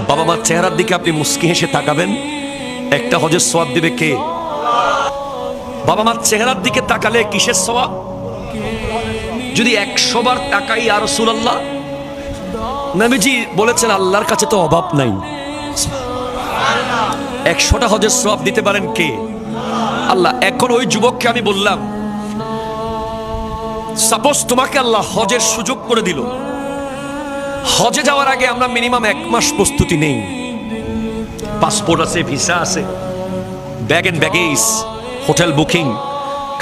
বাবা মার চেহারার দিকে আপনি মুস্কি হেসে তাকাবেন, একটা হজের সওয়াব দিবে কে? বাবা মার চেহারার দিকে তাকালে কিসের সওয়াব? যদি 100 বার তাকাই ইয়া রাসূলুল্লাহ, নবীজি বলেছেন আল্লাহর কাছে তো অভাব নাই, 100টা হজের সওয়াব দিতে পারেন কে? আল্লাহ। এখন ওই যুবককে আমি বললাম, সাপোজ তোমাকে আল্লাহ হজের সুযোগ করে দিল, হজে যাওয়ার আগে আমরা মিনিমাম 1 মাস প্রস্তুতি নেই, পাসপোর্ট আছে, ভিসা আছে, bag and baggage, hotel booking,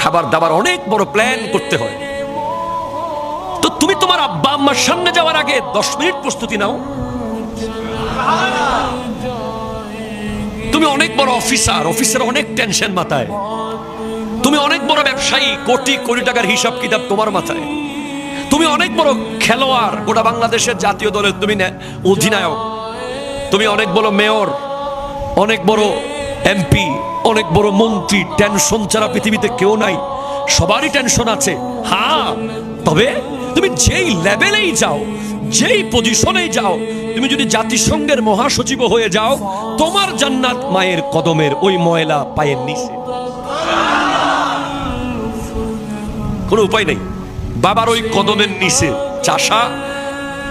খাবার দাবার, অনেক বড় প্ল্যান করতে হয়। তো তুমি তোমার আব্বা আম্মার সামনে যাওয়ার আগে 10 মিনিট প্রস্তুতি নাও। তুমি অনেক বড় অফিসার, অফিসের অনেক টেনশন মাথায়। তুমি অনেক বড় ব্যবসায়ী, কোটি কোটি টাকার হিসাব কিতাব তোমার মাথায়। তুমি অনেক বড় খেলোয়াড়, গোটা বাংলাদেশের জাতীয় দলের তুমি অধিনায়ক। তুমি অনেক বড় মেয়র, অনেক বড় এমপি, অনেক বড় মন্ত্রী। টেনশন ছাড়া পৃথিবীতে কেউ নাই, সবারই টেনশন আছে। হ্যাঁ, তবে তুমি যেই লেভেলেই যাও, যেই পজিশনেই যাও, তুমি যদি জাতিসংঘের মহাসচিব হয়ে যাও, তোমার জান্নাত মায়ের কদমের ওই ময়লা পায়ের নিচে। কোনো উপায় নেই, বাবার ওই কদমের নিচে চাষা,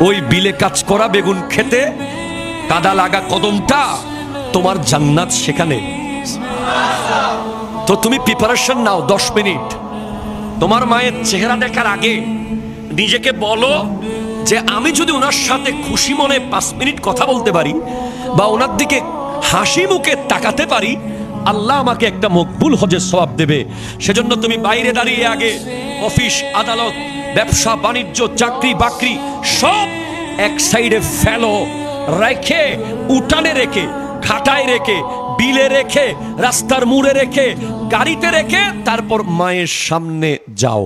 ওই বিলে কাজ করা বেগুন খেতে কাদা লাগা কদমটা, তোমার জান্নাত সেখানে। তো তুমি প্রিপারেশন নাও 10 মিনিট। তোমার মায়ের চেহারা দেখার আগে নিজেকে বলো যে আমি যদি ওনার সাথে খুশি মনে 5 মিনিট কথা বলতে পারি বা ওনার দিকে হাসি মুখে তাকাতে পারি, আল্লাহ আমাকে একটা মকবুল হজের সওয়াব দেবে। সেজন্য তুমি বাইরে দাঁড়িয়ে আগে অফিস, আদালত, ব্যবসা বাণিজ্য, চাকরি বাকরি সব এক সাইডে ফেলো, রেখে, উঠানে রেখে, খাটায় রেখে, বিলে রেখে, রাস্তার মোড়ে রেখে, গাড়িতে রেখে, তারপর মায়ের সামনে যাও।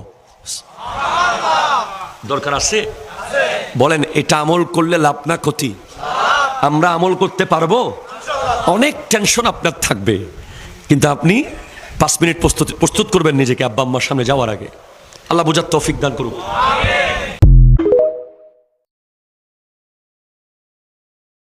দরকার আছে? বলেন, এটা আমল করলে লাভ না ক্ষতি? আমরা আমল করতে পারবো? অনেক টেনশন আপনার থাকবে, কিন্তু আপনি 5 মিনিট প্রস্তুত করবেন নিজেকে আব্বা আম্মার সামনে যাওয়ার আগে। আল্লাহ বোঝার তৌফিক দান করুক।